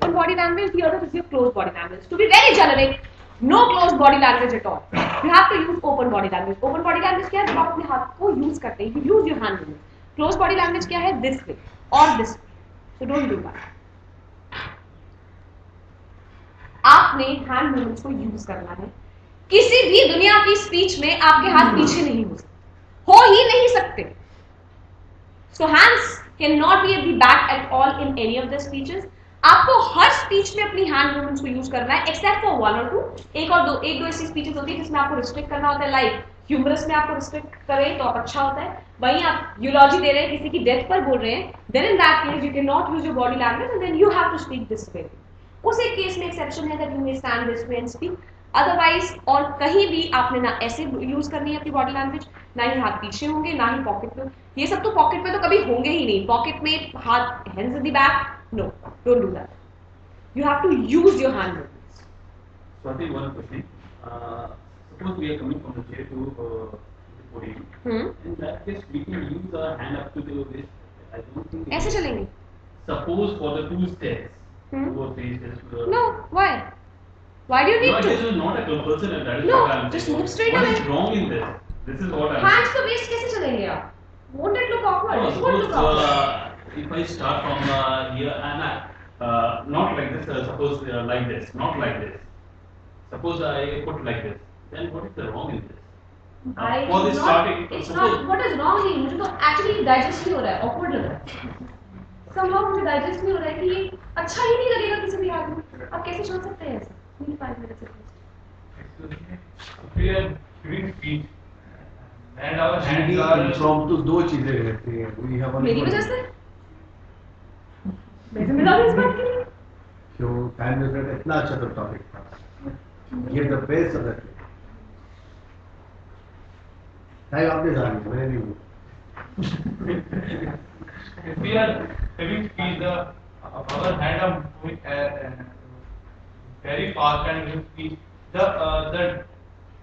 open body language, the other is your closed body language. To be very generic, no closed body language at all. You have to use open body language. Open body language क्या है? जब आप अपने हाथ को use करते हैं, you use your hand movement. Closed body language क्या है? This way or this way. So don't do that. आपने हैंड मूवमेंट्स को यूज करना है. किसी भी दुनिया की स्पीच में आपके हाथ पीछे नहीं हो ही नहीं सकते. So hands cannot be at the back at all in any of the speeches. आपको हर स्पीच में अपनी हैंड मूवमेंट्स को यूज करना है एक्सेप्ट फॉर वन और टू. एक दो ऐसी स्पीचेस होती है जिसमें आपको रिस्ट्रिक्ट करना होता है. लाइक ह्यूमरस में आपको रिस्ट्रिक्ट करें तो आप अच्छा होता है. वहीं आप यूलॉजी दे रहे हैं, किसी की डेथ पर बोल रहे हैं, then in that case you can not use your body language and then you have to speak this way. उस एक केस में एक्सेप्शन है that you may stand this way and speak. Otherwise और कहीं भी आपने ना ऐसे यूज करनी है अपनी बॉडी लैंग्वेज, ना ही हाथ पीछे होंगे, ना ही पॉकेट में. ये सब तो पॉकेट में तो कभी होंगे ही नहीं. पॉकेट में हाथ hands in the back, no, don't do that. You have to use your hand movements. Swati, one question. Suppose we are coming from the chair to the podium. In that case, we can use our hand up to the waist. I don't think. ऐसे चलेंगे. Suppose for the 2 steps. 2 or 3 steps. No, why? Why do you need to? No, this is not a compulsion. That is no, what I am just saying. move straight away. What is wrong in this? This is what I am. Hands to waist कैसे चलेंगे आप? Won't it look awkward? No, it won't look awkward. If I start from here and not like this, suppose like this, not like this. Suppose I put like this. Then what is the wrong in this? For this starting, it's not. What is wrong here? मुझे तो actually digest नहीं हो रहा है, awkward लग रहा है. Somehow मुझे digest नहीं हो रहा है कि ये अच्छा ही नहीं लगेगा किसी भी आदमी. आप कैसे छोड़ सकते हैं ऐसे? 5 minutes at least. We are giving speech and our hands are impromptu. दो चीजें रहती हैं. We have मेरी वजह से मैं जिम्मेदार हूँ इस बात के लिए. क्यों टाइम लिमिट इतना अच्छा तो टॉपिक था. Give the best of that. Time आपने जाना है, मैंने नहीं. if we are having speech, our hand are moving very fast and giving speech. The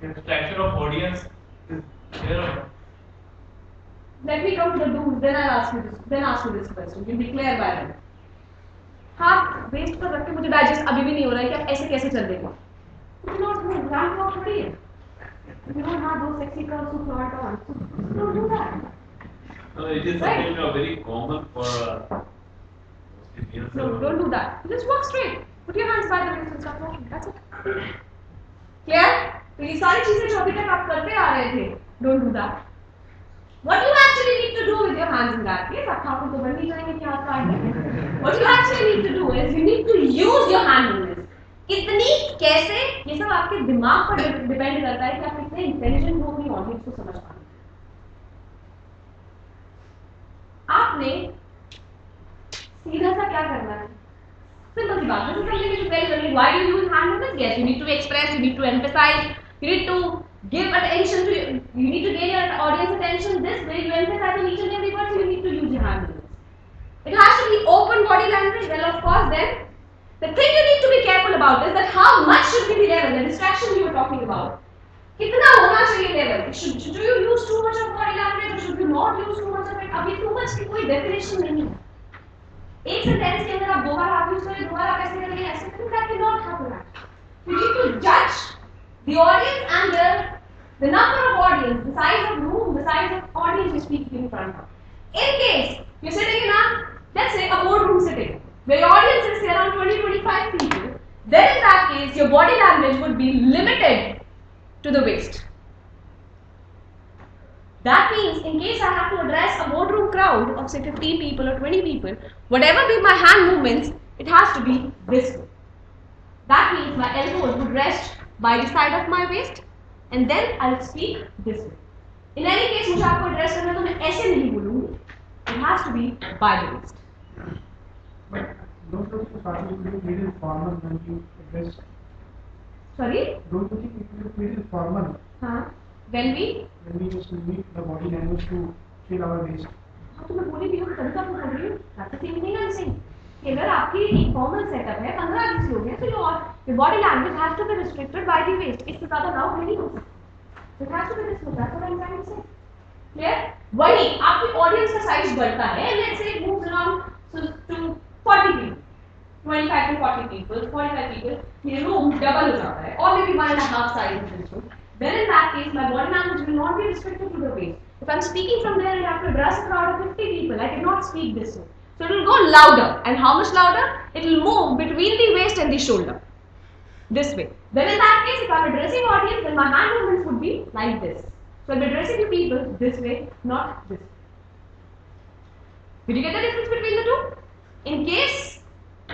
distraction of audience is there. Let me come to the do's. Then I'll ask you this. Then ask you this question. You'll be clear by then. हाथ waste पर रख के मुझे digest अभी भी नहीं हो रहा है कि आप ऐसे कैसे चल देंगे. ग्रांड वॉक थोड़ी है. हाँ, दो sexy curves to float on. Don't do that. No, it is something very common for. No, don't do that. Just walk straight. Put your hands by the waist and start walking. That's it. Clear? तो ये सारी चीजें जो अभी तक आप करते आ रहे थे, don't do that. What do you actually need to do with your hands in that case? आप ठाकुर तो बन नहीं जाएंगे कि हाथ काट देंगे. What you actually need to do is you need to use your hand movements. कितनी, कैसे, ये सब आपके दिमाग पर डिपेंड करता है कि आप कितने इंटेलिजेंट हो अपनी ऑडियंस को समझ पाएंगे. आपने सीधा सा क्या करना है? सिंपल सी बात है. Why do you use hand movements? Yes, you need to express, you need to emphasize, you need to give attention to, you need to gain your audience attention. This way you emphasize on each and every word, so you need to use your hand movements. It has to be open body language. Well, of course, then the thing you need to be careful about is that how much should be the level, the distraction you were talking about. कितना होना चाहिए level? Should you use too much of body language or should you not use too much of it? अभी too much की कोई definition नहीं है. एक sentence के अंदर आप 2 बार हाथ यूज करें, 2 बार आप ऐसे करेंगे, ऐसे करेंगे, that cannot happen. You need to judge the audience and the number of audience, the size of room, the size of audience you're speaking in front of. In case you're sitting in a, let's say, a boardroom sitting, where your audience is say around 20-25 people, then in that case your body language would be limited to the waist. That means in case I have to address a boardroom crowd of say 15 people or 20 people, whatever be my hand movements, it has to be this way. That means my elbows would rest by the side of my waist and then I'll speak this way. In any case, मुझे आपको address करना तो मैं ऐसे नहीं बोलूँगी. It has to be by the waist. But don't you think it will be little formal when you address? Sorry? Don't you think it will be little formal? हाँ. When we just need the body language to fill our waist. हाँ तो मैं बोली भी हूँ, तभी तो आपको बोल रही हूँ. That's the same thing I'm saying. कि अगर आपकी एक formal setup है, 15-20 लोग हैं, तो your body language has to be restricted by the waist. इससे ज़्यादा loud नहीं हो सकता. It has to be this way. That's what I'm trying to say. Clear? वही आपकी audience का size बढ़ता है. Let's say it moves around to 40 people, 25 35 to 40 people, 45 people, ये room double हो जाता है, or maybe 1.5 size of this room. Then in that case, my body language will not be restricted to the waist. If I'm speaking from there and I have to address a crowd of 50 people, I cannot speak this way. So it will go louder. And how much louder? It will move between the waist and the shoulder. This way. Then in that case, if I'm addressing audience, then my hand movements would be like this. So I'm addressing the people this way, not this way. Did you get the difference between the two? In case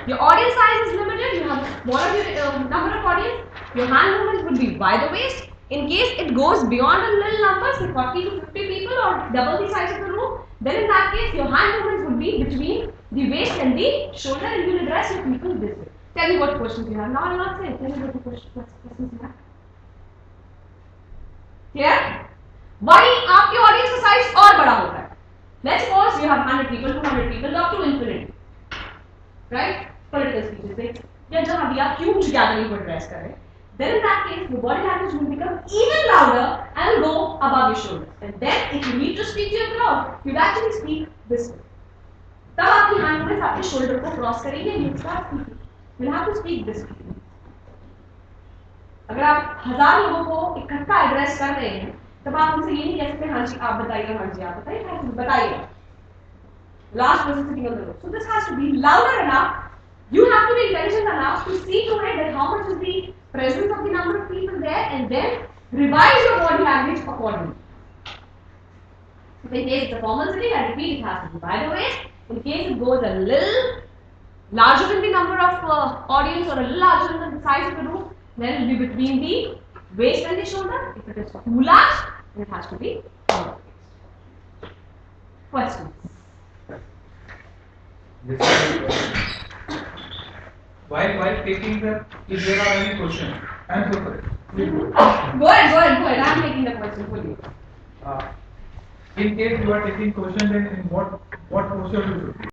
your audience size is limited, you have smaller number of audience, your hand movements would be by the waist. In case it goes beyond a little number, say 40 to 50 people or double the size of the room, then in that case your hand movements would be between the waist and the shoulder, and you will address your people this way. Tell me what questions you have. Now I will not say. Tell me what questions you have. Clear? Why आपके audience का size और बड़ा होता है? Let's suppose you have 100 people, 200 people, up to infinity, right? Political speeches पे या जहाँ भी आप huge gathering को address कर रहे हैं, then in that case your body language will become even louder and will go above your shoulders. And then if you need to speak to your crowd, you actually speak this way. तब आपकी hand movements आपके shoulder को cross करेंगे and you start speaking. You'll have to speak this way. अगर आप 1000 लोगों को इकट्ठा एड्रेस कर रहे हैं, तब आप उनसे ये नहीं कह सकते हाँ जी आप बताइए, हाँ जी आप बताइए. Last person sitting on the row. So this has to be louder enough. You have to be intelligent enough to see to it that how much is the presence of the number of people there, and then revise your body language accordingly. So in case it's a formal sitting, I repeat, it has to be by the waist. In case it goes a little larger than the number of audience or a little larger than the size of the room, then it will be between the waist and the shoulder. If it is too large, then it has to be on the waist. Questions? While taking the, if there are any questions, answer for it. Go ahead. I'm taking the question for you. In case you are taking questions, then in what posture you should be?